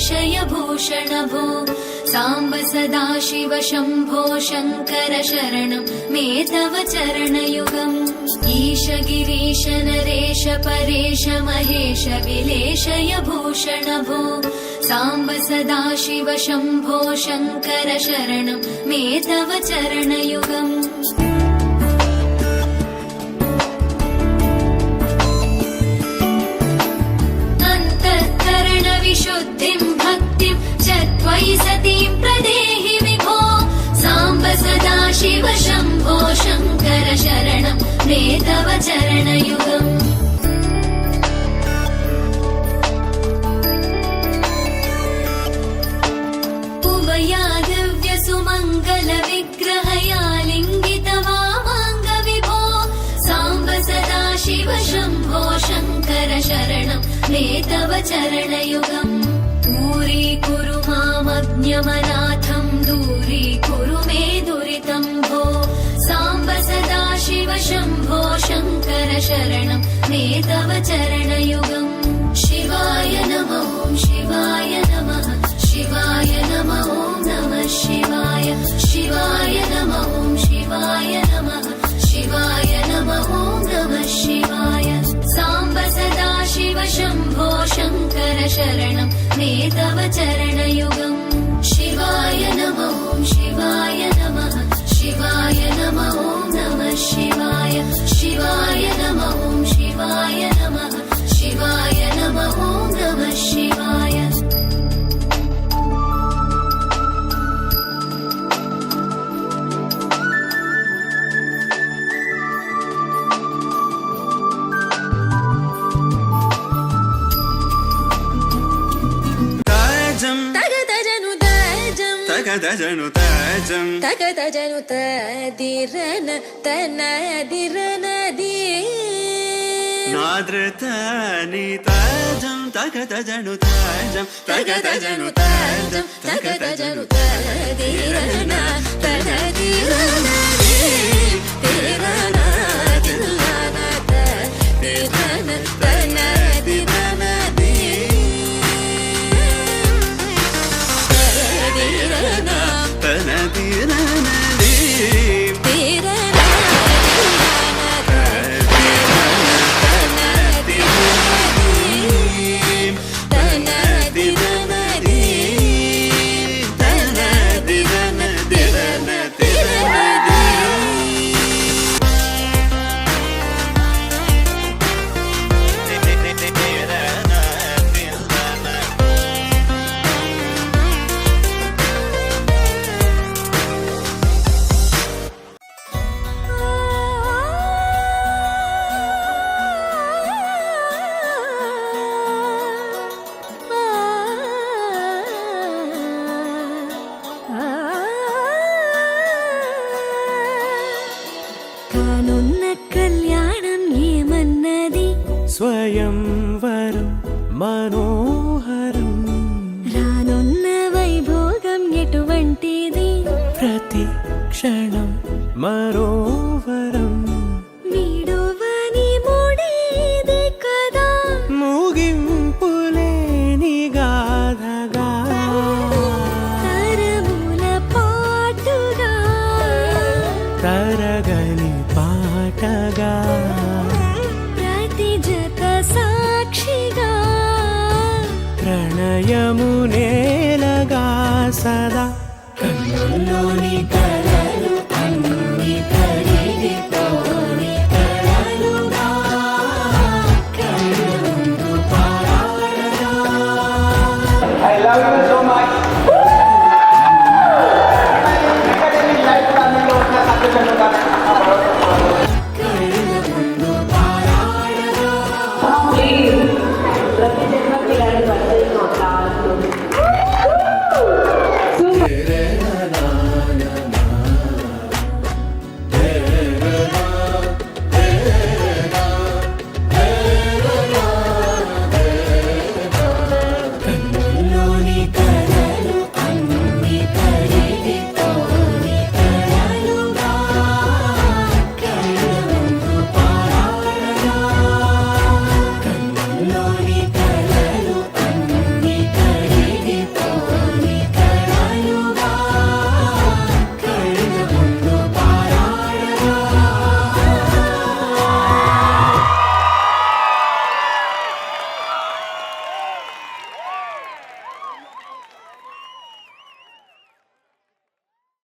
विलेशय भूषण भो साम्ब सदाशिव शम्भो शङ्कर शरणं मे तव चरणयुगम् ईश गिरीश नरेश परेश महेश विलेशय भूषण भो साम्ब सदाशिव शम्भो शङ्कर शरणं मे तव चरणयुगम् शुद्धिं भक्तिं च त्वयि सतीं प्रदेहि विभो साम्ब सदाशिव शम्भो शङ्कर शरणं मे तव चरणयुगम् उमया दिव्यसुमङ्गल विग्रहया लिङ्गित वामाङ्ग विभो साम्ब सदाशिव शम्भो शङ्कर शरणं मे तव चरणयुगम् दूरीकुरु मामज्ञमनाथं दूरीकुरु मे दुरितं भो साम्ब सदाशिव शम्भो शङ्कर शरणं मे तव चरणयुगम् शिवाय नमः शिवाय नमः शिवाय नमः नमः शिवाय शिवाय नमः शिवाय नमः शिवाय नमः नमः शिवाय साम्ब सदाशिव शम्भो शङ्कर शरणं मे तव चरणयुगम् शिवाय नमः शिवाय नमः शिवाय नमः नमः शिवाय शिवाय नमः शिवाय नमः शिवाय नमः नमः शिवाय తగదజను తజం తగదజను తదిరన తనదిరనది నాద్రతని తజం తగదజను తజం తగదజను తజం తగదజను తదిరన తనదిరనది తిరన తిల్లన తదిరన తనదిరనది తనదిరనది స్వయంవరం మనోహరం రానున్న వైభోగం ఎటువంటిది ప్రతి క్షణం మరోవరం వీడువని మూడేది కదా ముగింపులేని గాథగా తరముల పాటుగా తరగని పాటగా సాక్షిగా ప్రణయము నేలగా సదా కన్నుల్లోని